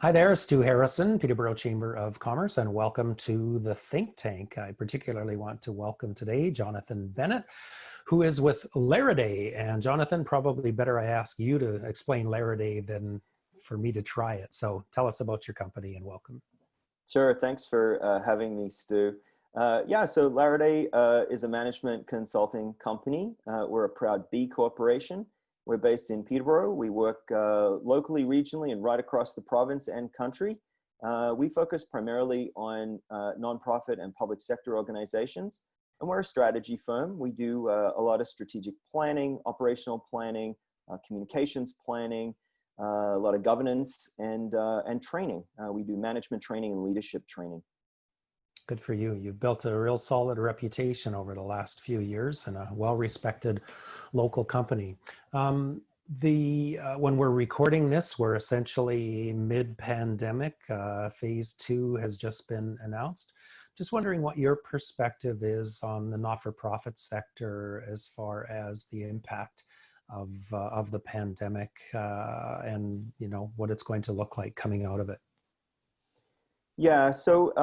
Hi there, Stu Harrison, Peterborough Chamber of Commerce, and welcome to the Think Tank. I particularly want to welcome today Johnathan Bennett, who is with Laridae. And Johnathan, probably better I ask you to explain Laridae than for me to try it. So tell us about your company and welcome. Sure. Thanks for having me, Stu. So Laridae is a management consulting company. We're a proud B Corporation. We're based in Peterborough. We work locally, regionally, and right across the province and country. We focus primarily on nonprofit and public sector organizations. And we're a strategy firm. We do a lot of strategic planning, operational planning, communications planning, a lot of governance and training. We do management training and leadership training. Good for you. You've built a real solid reputation over the last few years and a well-respected local company. When we're recording this, we're essentially mid-pandemic. Phase 2 has just been announced. Just wondering what your perspective is on the not-for-profit sector as far as the impact of the pandemic and what it's going to look like coming out of it. Yeah, so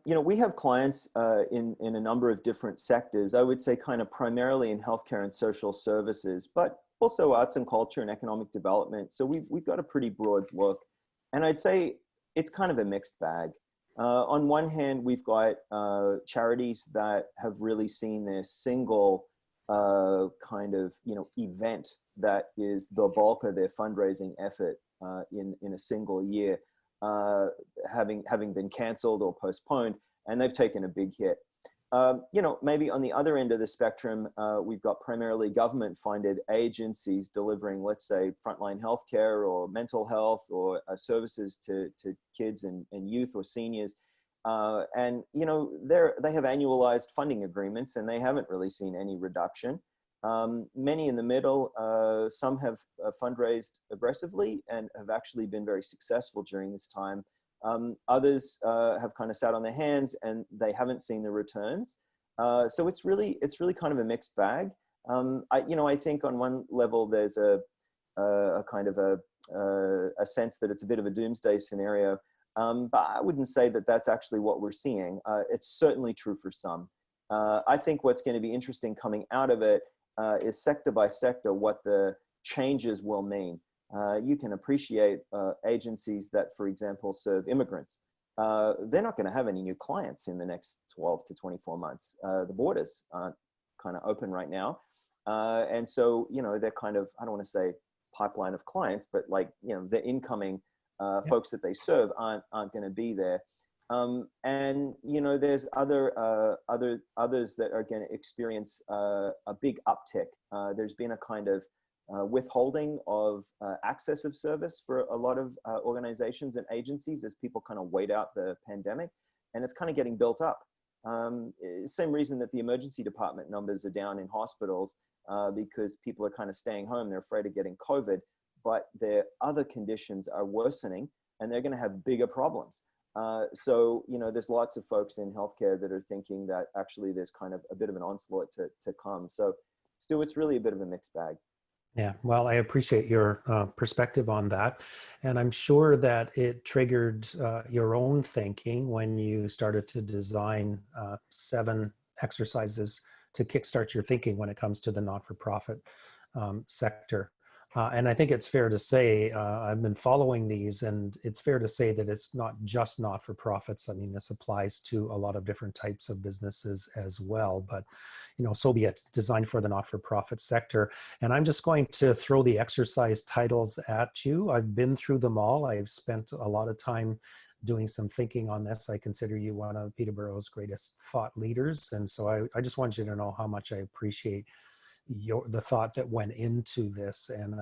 we have clients in a number of different sectors. I would say kind of primarily in healthcare and social services, but also arts and culture and economic development. So we've got a pretty broad look, and I'd say it's kind of a mixed bag. On one hand, we've got charities that have really seen this single kind of event that is the bulk of their fundraising effort in a single year. Having been canceled or postponed, and they've taken a big hit. Maybe on the other end of the spectrum, we've got primarily government-funded agencies delivering, let's say, frontline healthcare or mental health or services to kids and youth or seniors. They have annualized funding agreements, and they haven't really seen any reduction. Many in the middle, some have fundraised aggressively and have actually been very successful during this time. Others have kind of sat on their hands and they haven't seen the returns. So it's really kind of a mixed bag. I think on one level there's a kind of a sense that it's a bit of a doomsday scenario, but I wouldn't say that that's actually what we're seeing. It's certainly true for some. I think what's going to be interesting coming out of it is sector by sector what the changes will mean. You can appreciate agencies that, for example, serve immigrants. They're not going to have any new clients in the next 12 to 24 months. The borders aren't kind of open right now. And so, they're kind of, I don't want to say pipeline of clients, but like, the incoming folks that they serve aren't going to be there. There's others that are going to experience a big uptick. There's been a kind of withholding of access of service for a lot of organizations and agencies as people kind of wait out the pandemic, and it's kind of getting built up. Same reason that the emergency department numbers are down in hospitals because people are kind of staying home. They're afraid of getting COVID, but their other conditions are worsening, and they're going to have bigger problems. There's lots of folks in healthcare that are thinking that actually there's kind of a bit of an onslaught to come. So, Stu, it's really a bit of a mixed bag. Yeah, well, I appreciate your perspective on that. And I'm sure that it triggered your own thinking when you started to design 7 exercises to kickstart your thinking when it comes to the not-for-profit sector. And I think it's fair to say, I've been following these, and it's fair to say that it's not just not-for-profits. I mean, this applies to a lot of different types of businesses as well, but, so be it. It's designed for the not-for-profit sector. And I'm just going to throw the exercise titles at you. I've been through them all. I've spent a lot of time doing some thinking on this. I consider you one of Peterborough's greatest thought leaders. And so I just want you to know how much I appreciate the thought that went into this, and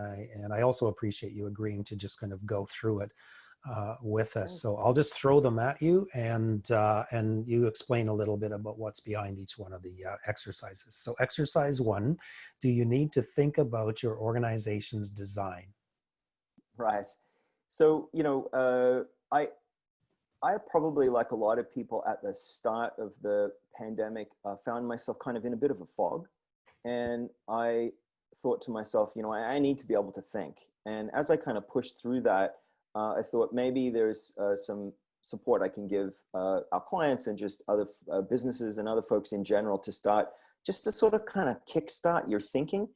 I also appreciate you agreeing to just kind of go through it with us. So I'll just throw them at you, and you explain a little bit about what's behind each one of the exercises. So exercise 1: do you need to think about your organization's design? Right. So I probably, like a lot of people at the start of the pandemic, found myself kind of in a bit of a fog. And I thought to myself, I need to be able to think. And as I kind of pushed through that, I thought maybe there's some support I can give our clients and just other businesses and other folks in general to start, just to sort of kind of kickstart your thinking.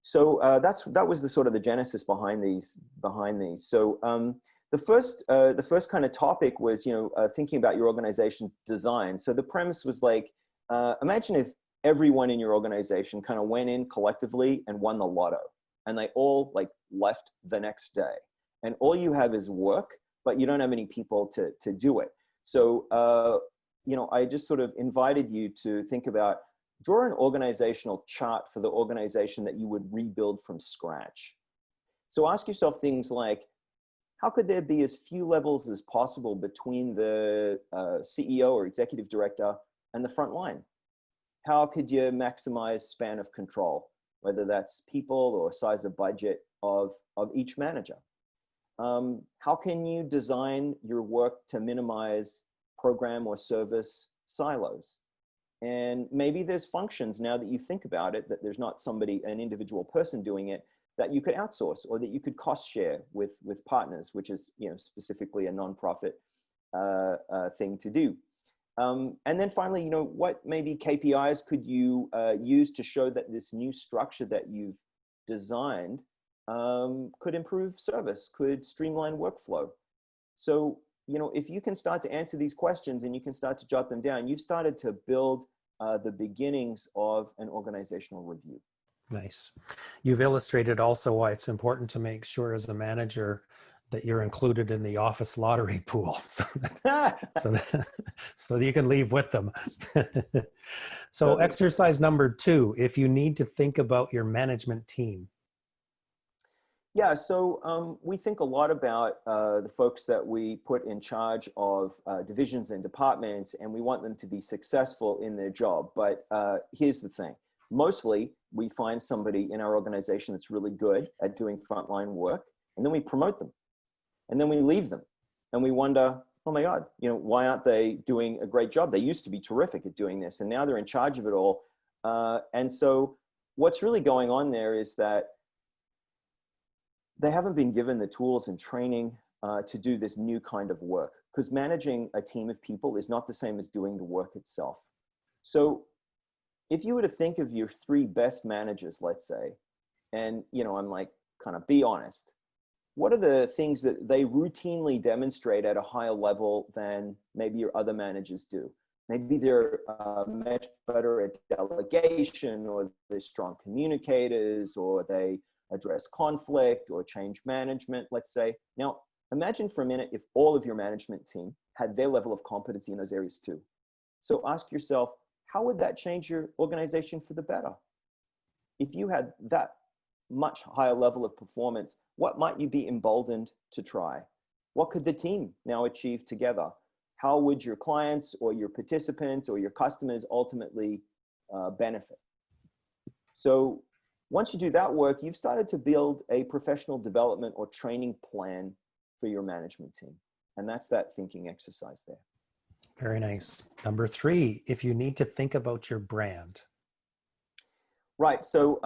So that was the sort of the genesis behind these. So the first kind of topic was, thinking about your organization design. So the premise was like, imagine if everyone in your organization kind of went in collectively and won the lotto, and they all like left the next day, and all you have is work, but you don't have any people to do it. So, I just sort of invited you to think about, draw an organizational chart for the organization that you would rebuild from scratch. So ask yourself things like, how could there be as few levels as possible between the CEO or executive director and the front line? How could you maximize span of control, whether that's people or size of budget of each manager? How can you design your work to minimize program or service silos? And maybe there's functions, now that you think about it, that there's not an individual person doing it, that you could outsource or that you could cost share with partners, which is, specifically a nonprofit thing to do. And then finally, what maybe KPIs could you use to show that this new structure that you've designed could improve service, could streamline workflow? So, if you can start to answer these questions and you can start to jot them down, you've started to build the beginnings of an organizational review. Nice. You've illustrated also why it's important to make sure as a manager that you're included in the office lottery pool so that you can leave with them. So exercise number 2, if you need to think about your management team. Yeah, so we think a lot about the folks that we put in charge of divisions and departments, and we want them to be successful in their job. But here's the thing. Mostly, we find somebody in our organization that's really good at doing frontline work, and then we promote them. And then we leave them. And we wonder, oh my God, why aren't they doing a great job? They used to be terrific at doing this, and now they're in charge of it all. And so what's really going on there is that they haven't been given the tools and training to do this new kind of work, because managing a team of people is not the same as doing the work itself. So if you were to think of your 3 best managers, let's say, and, I'm like, kind of be honest, what are the things that they routinely demonstrate at a higher level than maybe your other managers do? Maybe they're much better at delegation, or they're strong communicators, or they address conflict or change management, let's say. Now, imagine for a minute if all of your management team had their level of competency in those areas too. So ask yourself, how would that change your organization for the better? If you had that much higher level of performance, what might you be emboldened to try? What could the team now achieve together? How would your clients or your participants or your customers ultimately benefit? So once you do that work, you've started to build a professional development or training plan for your management team. And that's that thinking exercise there. Very nice. Number 3, if you need to think about your brand. Right. So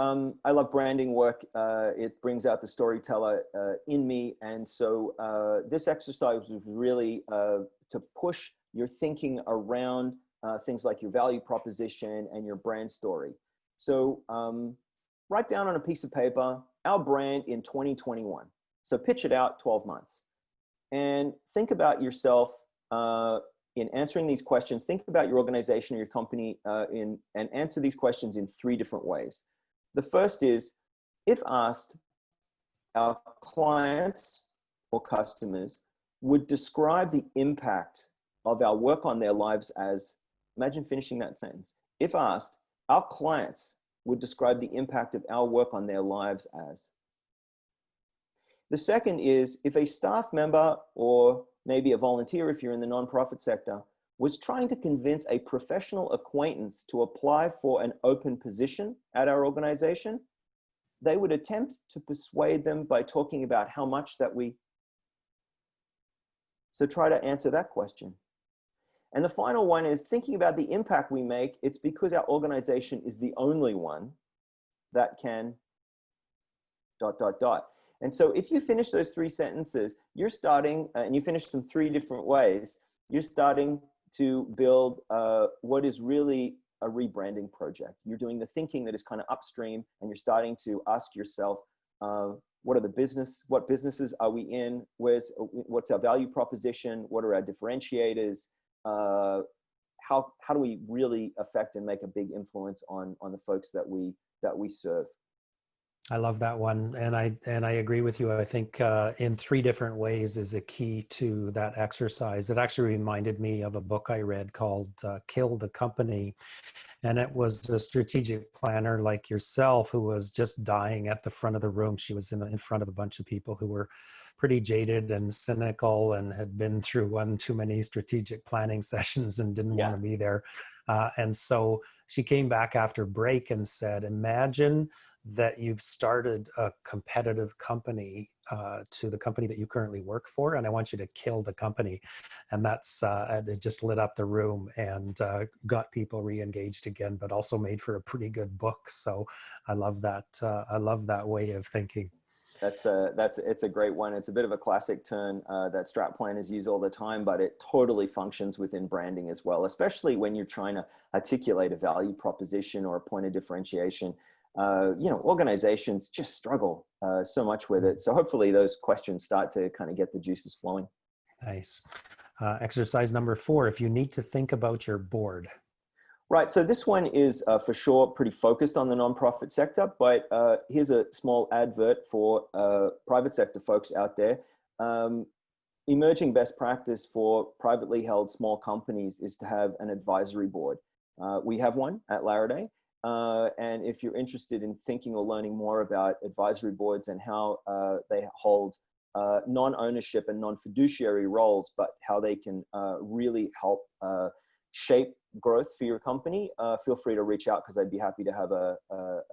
I love branding work. It brings out the storyteller in me. And so this exercise was really to push your thinking around things like your value proposition and your brand story. So write down on a piece of paper, our brand in 2021. So pitch it out 12 months. And think about yourself in answering these questions. Think about your organization or your company and answer these questions in 3 different ways. The first is, if asked, our clients or customers would describe the impact of our work on their lives as, imagine finishing that sentence. If asked, our clients would describe the impact of our work on their lives as. The second is, if a staff member or maybe a volunteer, if you're in the nonprofit sector, was trying to convince a professional acquaintance to apply for an open position at our organization, they would attempt to persuade them by talking about how much that we. So try to answer that question. And the final one is thinking about the impact we make. It's because our organization is the only one that can ... And so if you finish those 3 sentences, you're starting, and you finish them 3 different ways, you're starting to build what is really a rebranding project. You're doing the thinking that is kind of upstream, and you're starting to ask yourself, what businesses are we in? What's our value proposition? What are our differentiators? How do we really affect and make a big influence on the folks that we serve? I love that one, and I agree with you. I think in 3 different ways is a key to that exercise. It actually reminded me of a book I read called "Kill the Company," and it was a strategic planner like yourself who was just dying at the front of the room. She was in front of a bunch of people who were pretty jaded and cynical and had been through one too many strategic planning sessions and didn't want to be there. And so she came back after break and said, imagine that you've started a competitive company to the company that you currently work for, and I want you to kill the company. And that's it just lit up the room and got people re-engaged again, but also made for a pretty good book. So I love that. I love that way of thinking. It's a great one. It's a bit of a classic turn that strat planners use all the time, but it totally functions within branding as well, especially when you're trying to articulate a value proposition or a point of differentiation. Organizations just struggle so much with it. So hopefully those questions start to kind of get the juices flowing. Nice. Exercise number 4, if you need to think about your board. Right, so this one is for sure pretty focused on the nonprofit sector, but here's a small advert for private sector folks out there. Emerging best practice for privately held small companies is to have an advisory board. We have one at Laridae, and if you're interested in thinking or learning more about advisory boards and how they hold non-ownership and non-fiduciary roles, but how they can really help shape growth for your company, feel free to reach out because I'd be happy to have a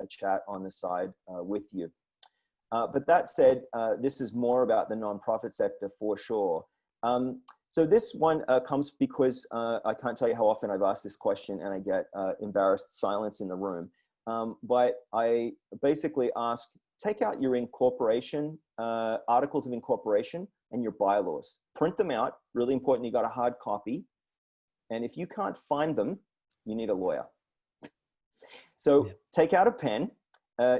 chat on the side with you. But that said, this is more about the nonprofit sector for sure. So this one comes because I can't tell you how often I've asked this question and I get embarrassed silence in the room. But I basically ask, take out your incorporation, articles of incorporation and your bylaws. Print them out, really important, you got a hard copy. And if you can't find them, you need a lawyer. So take out a pen,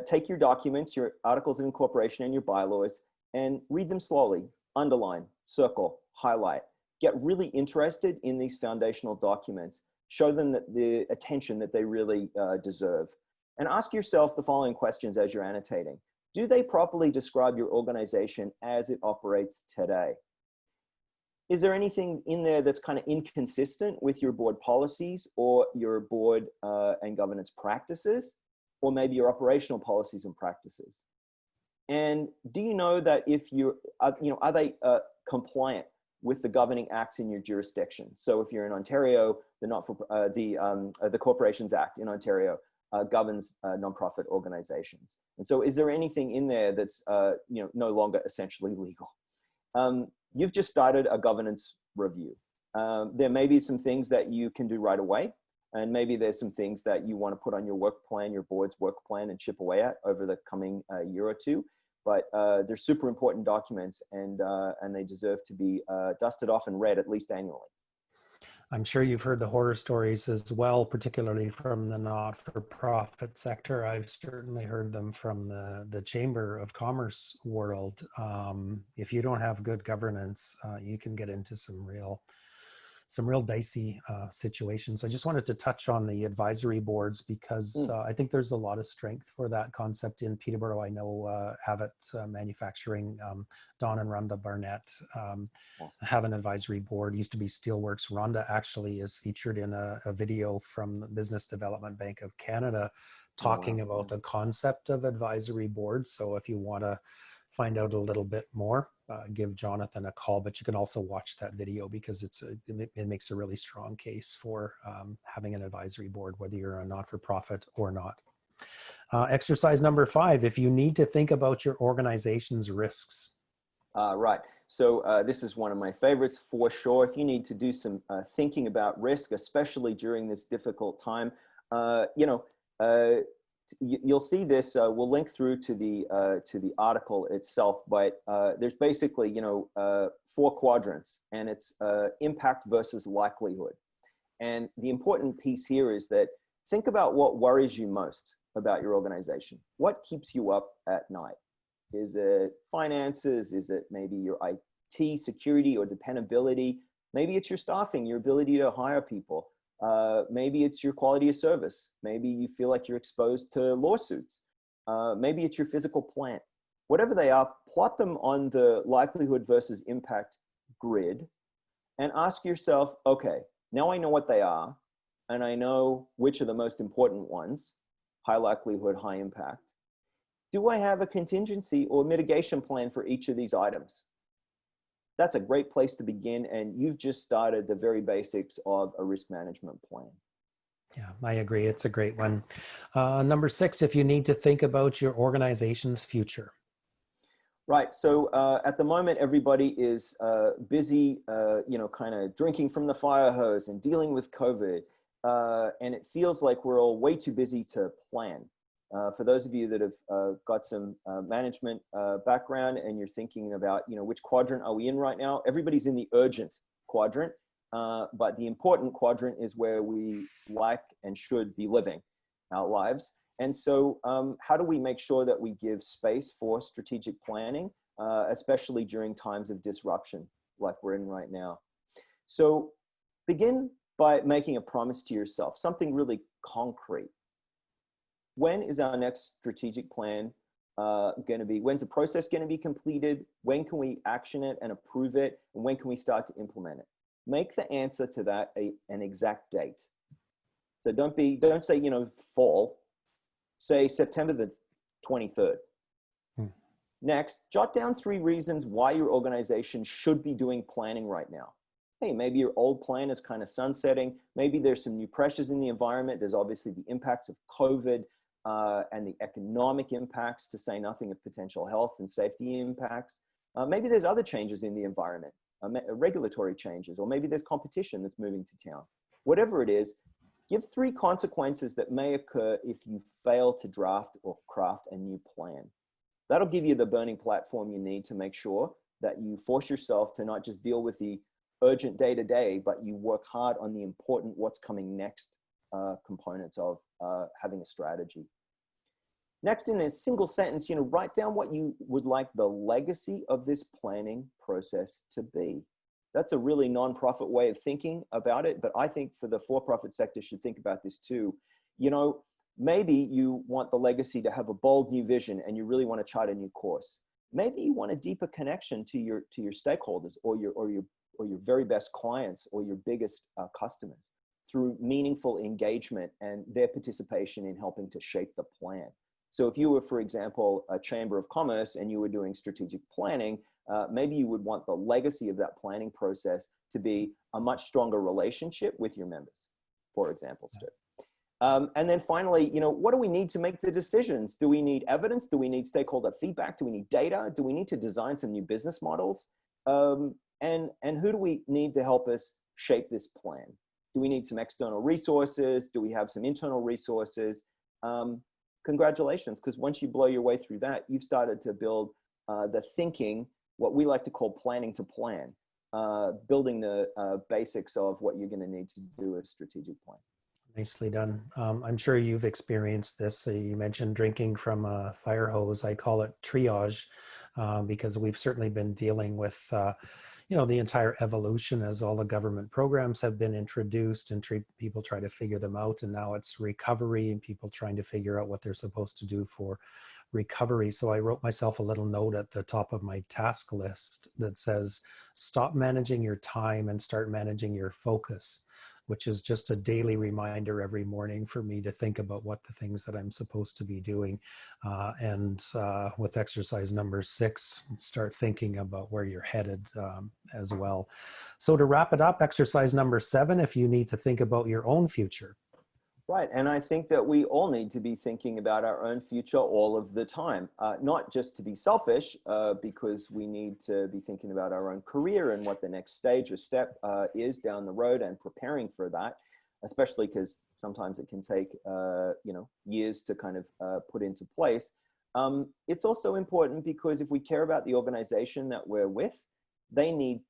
take your documents, your articles of incorporation and your bylaws, and read them slowly, underline, circle, highlight. Get really interested in these foundational documents. Show them the attention that they really deserve. And ask yourself the following questions as you're annotating. Do they properly describe your organization as it operates today? Is there anything in there that's kind of inconsistent with your board policies or your board and governance practices, or maybe your operational policies and practices? And do you know that if are they compliant with the governing acts in your jurisdiction? So if you're in Ontario, the Corporations Act in Ontario governs nonprofit organizations. And so is there anything in there that's no longer essentially legal? You've just started a governance review. There may be some things that you can do right away, and maybe there's some things that you want to put on your work plan, your board's work plan, and chip away at over the coming year or two. But they're super important documents, and they deserve to be dusted off and read at least annually. I'm sure you've heard the horror stories as well, particularly from the not-for-profit sector. I've certainly heard them from the Chamber of Commerce world. If you don't have good governance, you can get into some real dicey situations. I just wanted to touch on the advisory boards because I think there's a lot of strength for that concept in Peterborough. I know Abbott Manufacturing, Don and Rhonda Barnett have an advisory board. It used to be Steelworks. Rhonda actually is featured in a video from the Business Development Bank of Canada talking about the concept of advisory boards. So if you want to find out a little bit more, give Johnathan a call, but you can also watch that video because it makes a really strong case for having an advisory board, whether you're a not-for-profit or not. Exercise number 5, if you need to think about your organization's risks. Right. So this is one of my favorites for sure. If you need to do some thinking about risk, especially during this difficult time, you'll see this. We'll link through to the article itself, but there's basically, you know, 4 quadrants, and it's impact versus likelihood. And the important piece here is that think about what worries you most about your organization. What keeps you up at night? Is it finances? Is it maybe your IT security or dependability? Maybe it's your staffing, your ability to hire people. Maybe it's your quality of service. Maybe you feel like you're exposed to lawsuits. Maybe it's your physical plant. Whatever they are, plot them on the likelihood versus impact grid and ask yourself, okay, now I know what they are, and I know which are the most important ones, high likelihood, high impact. Do I have a contingency or mitigation plan for each of these items? That's a great place to begin, and you've just started the very basics of a risk management plan. Yeah, I agree. It's a great one. Number 6, if you need to think about your organization's future. Right. So at the moment, everybody is busy, you know, kind of drinking from the fire hose and dealing with COVID. And it feels like we're all way too busy to plan. For those of you that have got some management background and you're thinking about, you know, which quadrant are we in right now? Everybody's in the urgent quadrant, but the important quadrant is where we like and should be living our lives. And so how do we make sure that we give space for strategic planning, especially during times of disruption like we're in right now? So begin by making a promise to yourself, something really concrete. When is our next strategic plan going to be? When's the process going to be completed? When can we action it and approve it? And when can we start to implement it? Make the answer to that an exact date. So don't say, you know, fall. Say September the 23rd. Next, jot down 3 reasons why your organization should be doing planning right now. Hey, maybe your old plan is kind of sunsetting. Maybe there's some new pressures in the environment. There's obviously the impacts of COVID and the economic impacts, to say nothing of potential health and safety impacts. Maybe there's other changes in the environment, regulatory changes, or maybe there's competition that's moving to town. Whatever it is, give 3 consequences that may occur if you fail to draft or craft a new plan. That'll give you the burning platform you need to make sure that you force yourself to not just deal with the urgent day-to-day, but you work hard on the important what's coming next components of having a strategy. Next, in a single sentence, you know, write down what you would like the legacy of this planning process to be. That's a really non-profit way of thinking about it, but I think for the for-profit sector should think about this too. You know, maybe you want the legacy to have a bold new vision and you really want to chart a new course. Maybe you want a deeper connection to your stakeholders or your very best clients or your biggest customers through meaningful engagement and their participation in helping to shape the plan. So if you were, for example, a chamber of commerce and you were doing strategic planning, maybe you would want the legacy of that planning process to be a much stronger relationship with your members, for example, Stu. And then finally, you know, what do we need to make the decisions? Do we need evidence? Do we need stakeholder feedback? Do we need data? Do we need to design some new business models? And who do we need to help us shape this plan? Do we need some external resources? Do we have some internal resources? Congratulations, because once you blow your way through that, you've started to build the thinking, what we like to call planning to plan, building the basics of what you're going to need to do a strategic plan. Nicely done. I'm sure you've experienced this. You mentioned drinking from a fire hose. I call it triage because we've certainly been dealing with you know, the entire evolution as all the government programs have been introduced and people try to figure them out. And now it's recovery and people trying to figure out what they're supposed to do for recovery. So I wrote myself a little note at the top of my task list that says, stop managing your time and start managing your focus, which is just a daily reminder every morning for me to think about what the things that I'm supposed to be doing. And with exercise number 6, start thinking about where you're headed as well. So to wrap it up, exercise number 7, if you need to think about your own future. Right, and I think that we all need to be thinking about our own future all of the time, not just to be selfish, because we need to be thinking about our own career and what the next stage or step is down the road and preparing for that, especially because sometimes it can take, years to kind of put into place. It's also important because if we care about the organization that we're with, they need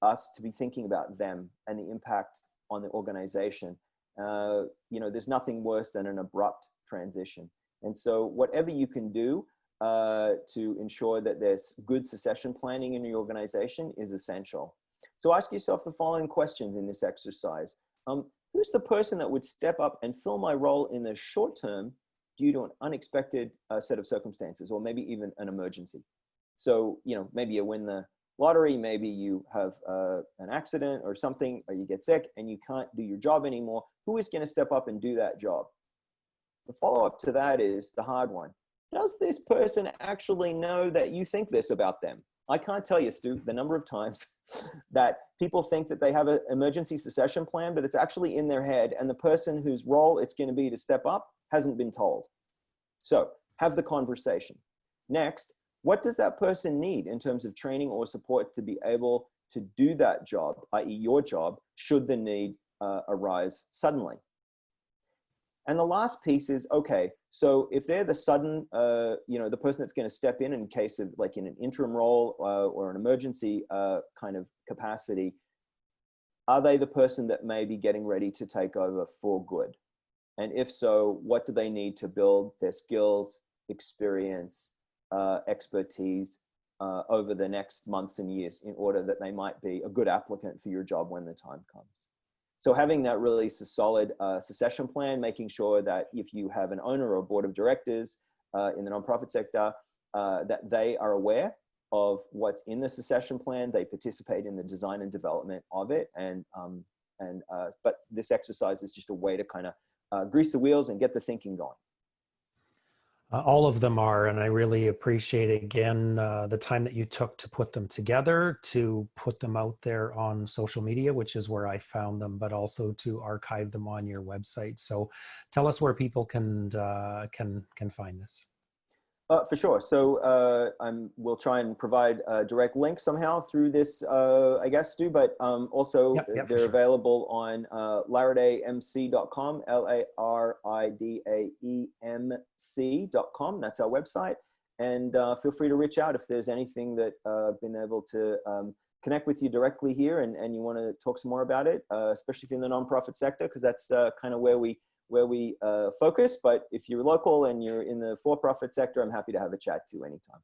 us to be thinking about them and the impact on the organization. There's nothing worse than an abrupt transition. And so whatever you can do to ensure that there's good succession planning in your organization is essential. So ask yourself the following questions in this exercise. Who's the person that would step up and fill my role in the short term due to an unexpected set of circumstances, or maybe even an emergency? So, maybe you win the lottery, maybe you have an accident or something, or you get sick and you can't do your job anymore. Who is going to step up and do that job? The follow-up to that is the hard one. Does this person actually know that you think this about them? I can't tell you, Stu, the number of times that people think that they have an emergency succession plan, but it's actually in their head, and the person whose role it's going to be to step up hasn't been told. So have the conversation. Next, what does that person need in terms of training or support to be able to do that job, i.e. your job, should the need arise suddenly? And the last piece is, okay, so if they're the sudden, the person that's going to step in case of like in an interim role or an emergency kind of capacity, are they the person that may be getting ready to take over for good? And if so, what do they need to build their skills, experience, expertise over the next months and years in order that they might be a good applicant for your job when the time comes? So having that really solid succession plan, making sure that if you have an owner or a board of directors in the nonprofit sector, that they are aware of what's in the succession plan, they participate in the design and development of it. But this exercise is just a way to kind of grease the wheels and get the thinking going. All of them are, and I really appreciate, again, the time that you took to put them together, to put them out there on social media, which is where I found them, but also to archive them on your website. So tell us where people can find this. For sure. So we'll try and provide a direct link somehow through this, I guess, Stu, but also they're available on laridaemc.com, LARIDAEMC.com. That's our website. And feel free to reach out if there's anything that I've been able to connect with you directly here and you want to talk some more about it, especially if you're in the nonprofit sector, because that's kind of where we focus. But if you're local and you're in the for-profit sector, I'm happy to have a chat too anytime.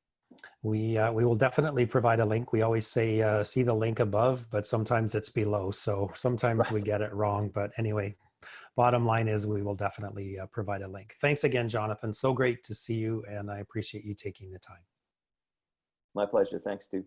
We will definitely provide a link. We always say, see the link above, but sometimes it's below. So sometimes we get it wrong. But anyway, bottom line is we will definitely provide a link. Thanks again, Johnathan. So great to see you, and I appreciate you taking the time. My pleasure. Thanks, Stu.